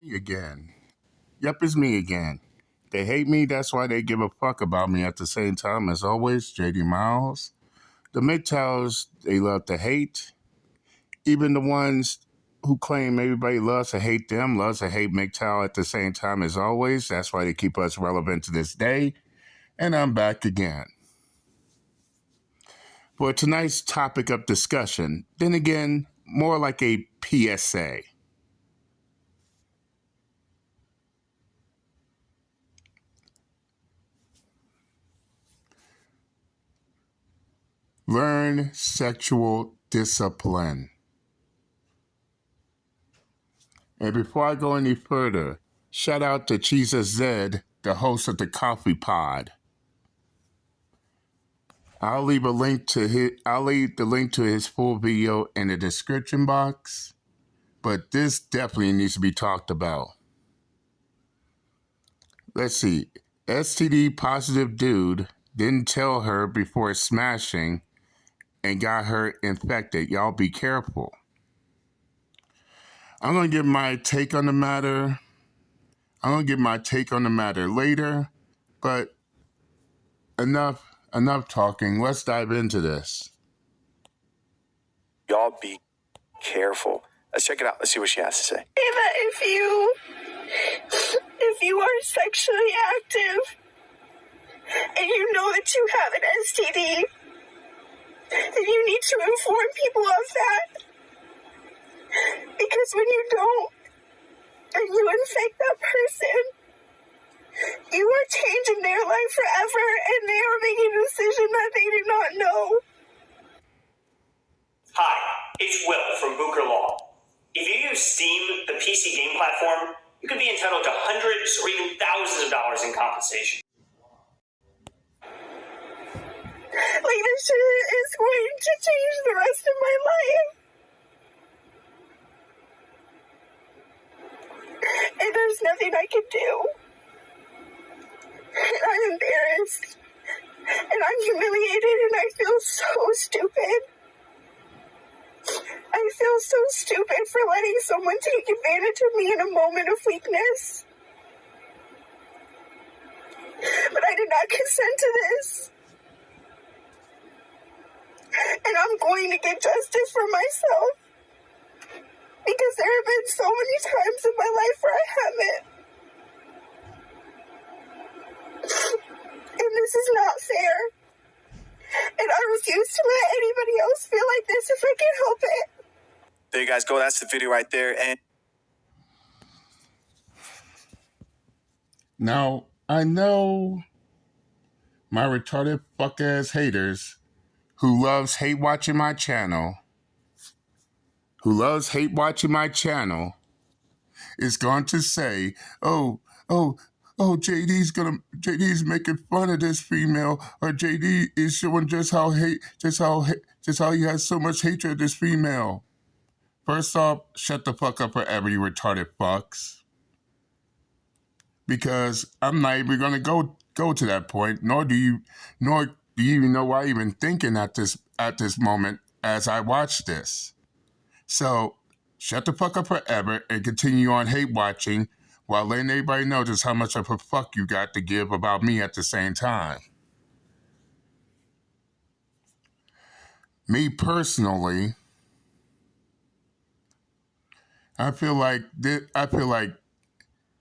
Me again. Yep, it's me again. They hate me, that's why they give a fuck about me at the same time. As always, JD Miles. The MGTOWs, they love to hate. Even the ones who claim everybody loves to hate them, loves to hate MGTOW at the same time. As always, that's why they keep us relevant to this day. And I'm back again. For tonight's topic of discussion, then again, more like a PSA. Learn sexual discipline. And before I go any further, shout out to Jesus Zed, the host of the Coffee Pod. I'll leave the link to his full video in the description box, but this definitely needs to be talked about. Let's see. STD positive dude didn't tell her before smashing and got her infected. Y'all be careful. I'm going to give my take on the matter. Later, but enough talking. Let's dive into this. Y'all be careful. Let's check it out. Let's see what she has to say. That if you are sexually active and you know that you have an STD, then you need to inform people of that. Because when you don't, and you infect that person, you are changing their life forever, and they are making a decision that they do not know. Hi, it's Will from Booker Law. If you use Steam, the PC game platform, you could be entitled to hundreds or even thousands of dollars in compensation. Like, this shit is going to change the rest of my life. And there's nothing I can do. And I'm embarrassed. And I'm humiliated, and I feel so stupid. I feel so stupid for letting someone take advantage of me in a moment of weakness. But I did not consent to this. And I'm going to get justice for myself. Because there have been so many times in my life where I haven't. And this is not fair. And I refuse to let anybody else feel like this if I can help it. There you guys go. That's the video right there. And Now, I know my retarded fuck-ass haters who loves hate watching my channel, is going to say, JD's making fun of this female, or JD is showing just how he has so much hatred of this female. First off, shut the fuck up forever, you retarded fucks. Because I'm not even gonna go to that point, nor do you even know why I'm even thinking at this moment as I watch this. So shut the fuck up forever and continue on hate watching while letting everybody know just how much of a fuck you got to give about me at the same time. Me personally, I feel like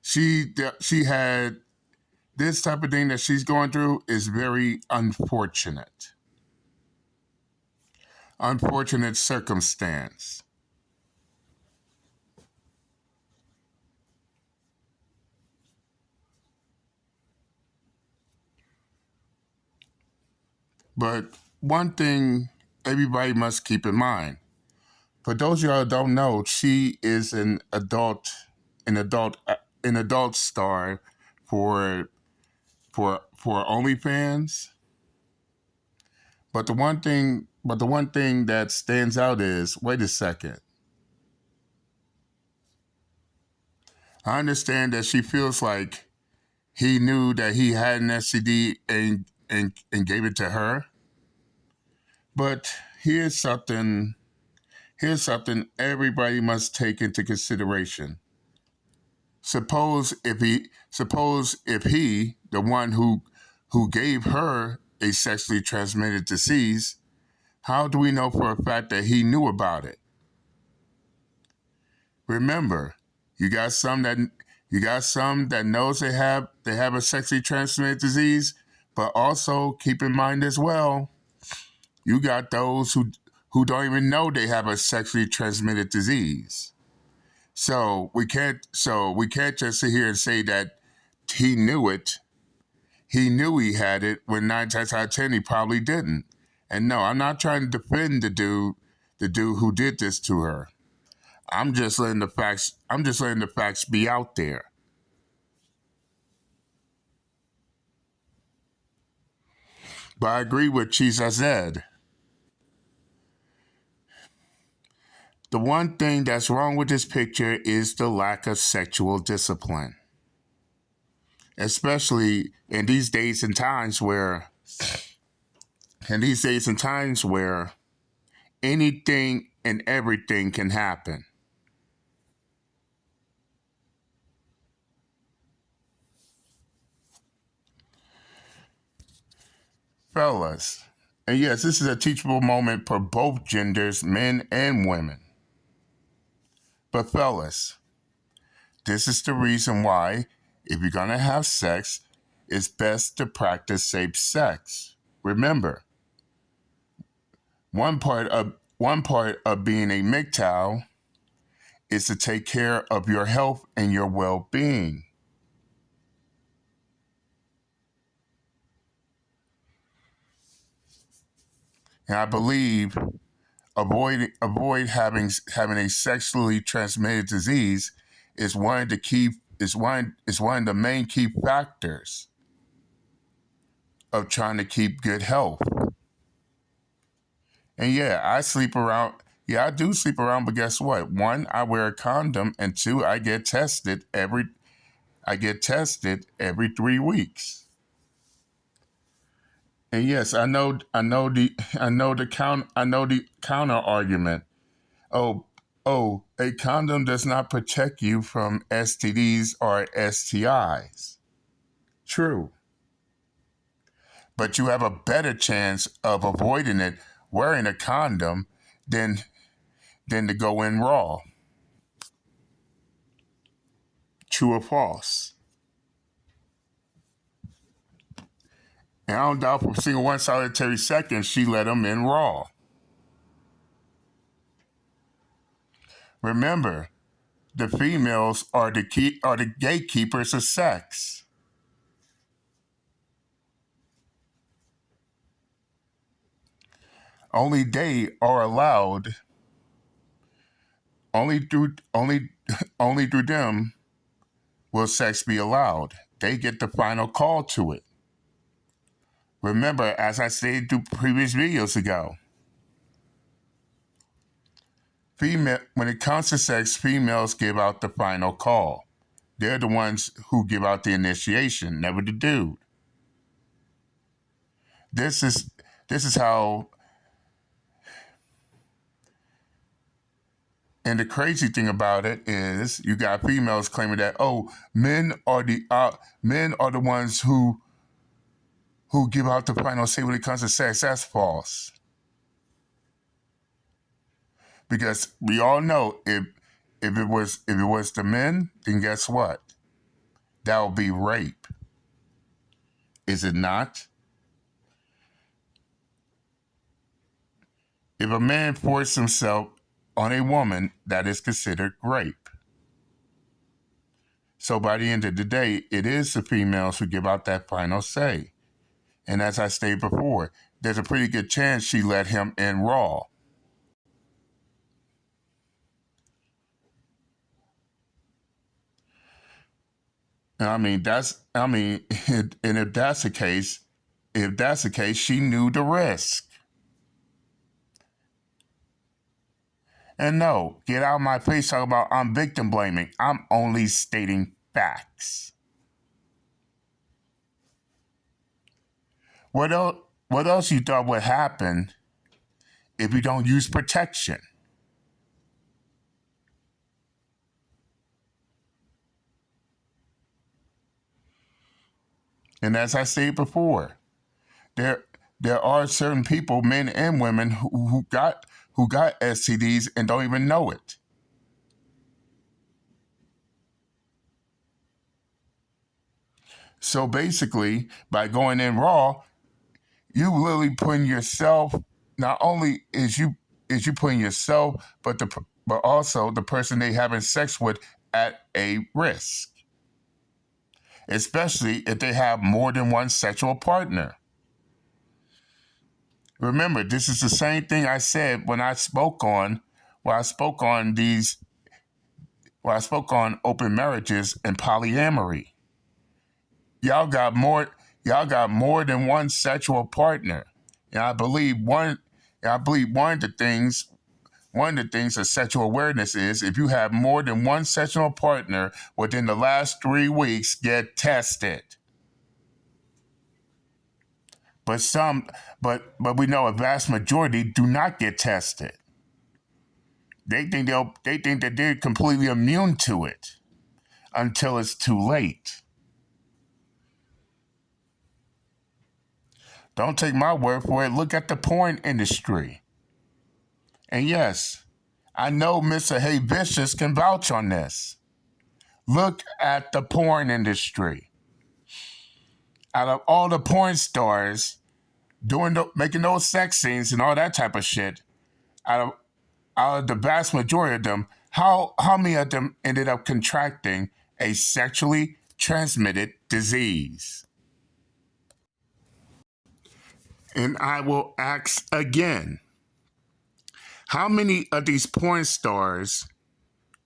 she had this type of thing that she's going through is very unfortunate. Unfortunate circumstance. But one thing everybody must keep in mind, for those of y'all who don't know, she is an adult star for OnlyFans. But the one thing that stands out is, wait a second. I understand that she feels like he knew that he had an STD and gave it to her. But here's something everybody must take into consideration. suppose if he, the one who gave her a sexually transmitted disease, how do we know for a fact that he knew about it? Remember, you got some that knows they have a sexually transmitted disease, but also keep in mind as well, you got those who don't even know they have a sexually transmitted disease. So we can't just sit here and say that he knew it. He knew he had it when 9 times out of 10 he probably didn't. And no, I'm not trying to defend the dude who did this to her. I'm just letting the facts be out there. But I agree with Chisa said. The one thing that's wrong with this picture is the lack of sexual discipline. Especially in these days and times where anything and everything can happen. Fellas, and yes, this is a teachable moment for both genders, men and women. But fellas, this is the reason why, if you're going to have sex, it's best to practice safe sex. Remember, one part of being a MGTOW is to take care of your health and your well-being. And I believe avoid having a sexually transmitted disease is one of the main key factors of trying to keep good health. And yeah, I sleep around. Yeah, I do sleep around, but guess what? 1, I wear a condom, and 2, I get tested every 3 weeks. And yes, I know the counter argument. A condom does not protect you from STDs or STIs. True. But you have a better chance of avoiding it wearing a condom than to go in raw. True or false? And I don't doubt for a single one solitary second she let him in raw. Remember, the females are the gatekeepers of sex. Only they are allowed. Only through them will sex be allowed. They get the final call to it. Remember, as I stated through previous videos ago, when it comes to sex, females give out the final call. They're the ones who give out the initiation, never the dude. This is how. And the crazy thing about it is, you got females claiming that men are the ones who give out the final say when it comes to sex. That's false. Because we all know if it was the men, then guess what? That would be rape. Is it not? If a man forces himself on a woman, that is considered rape. So by the end of the day, it is the females who give out that final say. And as I stated before, there's a pretty good chance she let him in raw. And if that's the case, she knew the risk. And no, get out of my face talking about I'm victim blaming. I'm only stating facts. What else you thought would happen if you don't use protection? And as I said before, there there are certain people, men and women, who got STDs and don't even know it. So basically, by going in raw, you literally putting yourself. Not only is you putting yourself, but also the person they having sex with at a risk, especially if they have more than one sexual partner. Remember, this is the same thing I said when I spoke on open marriages and polyamory. Y'all got more than one sexual partner. And I believe one of the things of sexual awareness is if you have more than one sexual partner within the last 3 weeks, get tested. But but we know a vast majority do not get tested. They think that they're completely immune to it until it's too late. Don't take my word for it. Look at the porn industry. And yes, I know Mr. Hey Vicious can vouch on this. Look at the porn industry. Out of all the porn stars making those sex scenes and all that type of shit, out of the vast majority of them, how many of them ended up contracting a sexually transmitted disease? And I will ask again, how many of these porn stars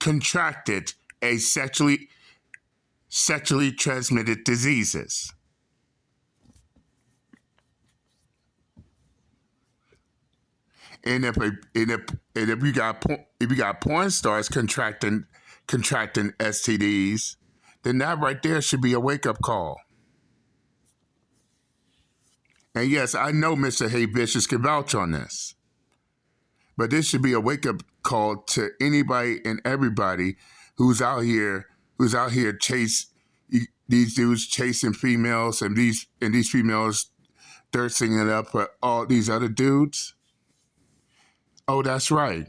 contracted a sexually transmitted diseases? And if you got porn stars contracting STDs, then that right there should be a wake up call. And yes, I know Mr. Hey Vicious can vouch on this, but this should be a wake up call to anybody and everybody who's out here these dudes chasing females and these females thirsting it up for all these other dudes. Oh, that's right.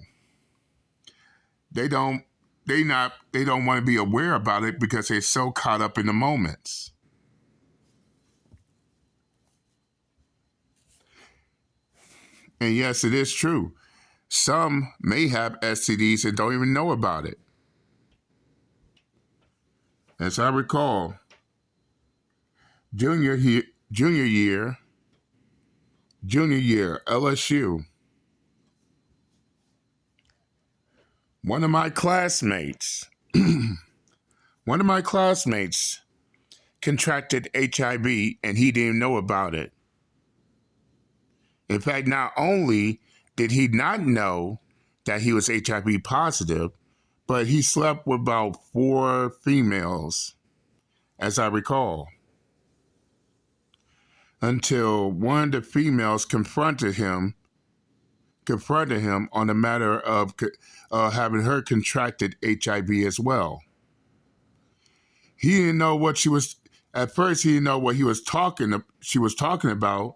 They don't want to be aware about it because they're so caught up in the moments. And yes, it is true. Some may have STDs and don't even know about it. As I recall, junior year, LSU, one of my classmates contracted HIV and he didn't know about it. In fact, not only did he not know that he was HIV positive, but he slept with about 4 females, as I recall, until one of the females confronted him on the matter of having her contracted HIV as well. He didn't know what she was. At first, he didn't know what she was talking about,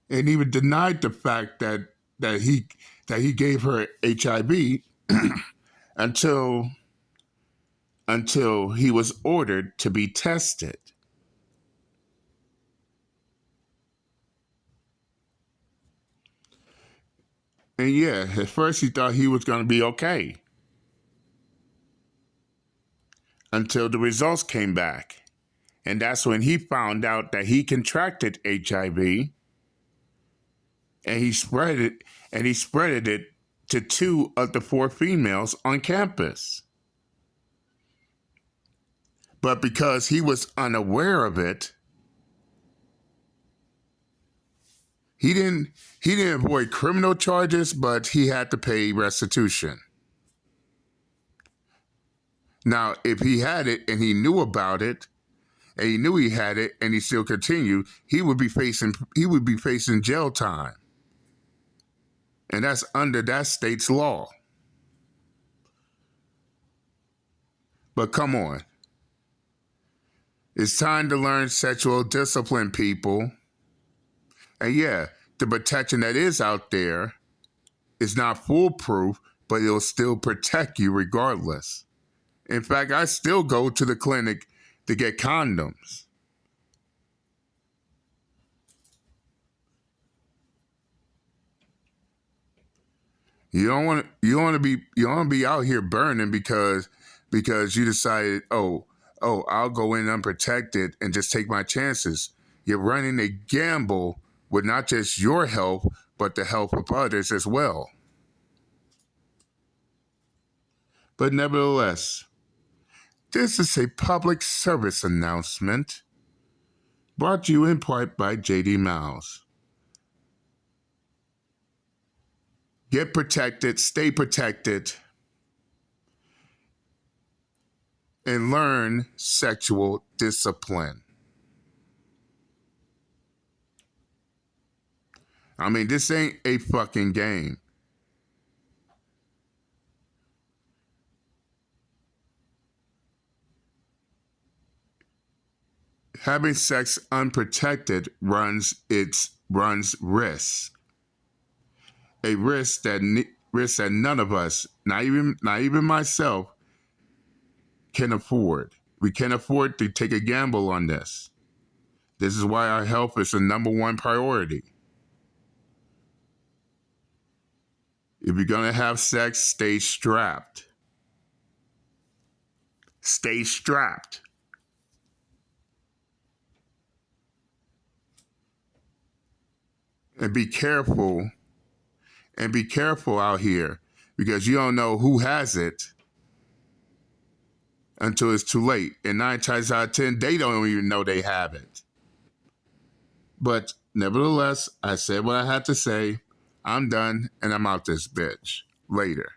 and even denied the fact that he gave her HIV until he was ordered to be tested. And yeah, at first he thought he was going to be okay until the results came back. And that's when he found out that he contracted HIV and he spread it to 2 of the 4 females on campus. But because he was unaware of it, he didn't avoid criminal charges, but he had to pay restitution. Now, if he had it and he knew about it, and he knew he had it and he still continued, he would be facing jail time. And that's under that state's law. But come on. It's time to learn sexual discipline, people. And yeah, the protection that is out there is not foolproof, but it'll still protect you regardless. In fact, I still go to the clinic to get condoms. You don't want to be out here burning because you decided, I'll go in unprotected and just take my chances. You're running a gamble with not just your health, but the health of others as well. But nevertheless, this is a public service announcement brought to you in part by JD Miles. Get protected, stay protected, and learn sexual discipline. I mean, this ain't a fucking game. Having sex unprotected runs risks. A risk that none of us, not even myself, can afford. We can't afford to take a gamble on this. This is why our health is the number one priority. If you're gonna have sex, stay strapped. Stay strapped. And be careful. And be careful out here because you don't know who has it until it's too late. And 9 times out of 10, they don't even know they have it. But nevertheless, I said what I had to say. I'm done and I'm out this bitch. Later.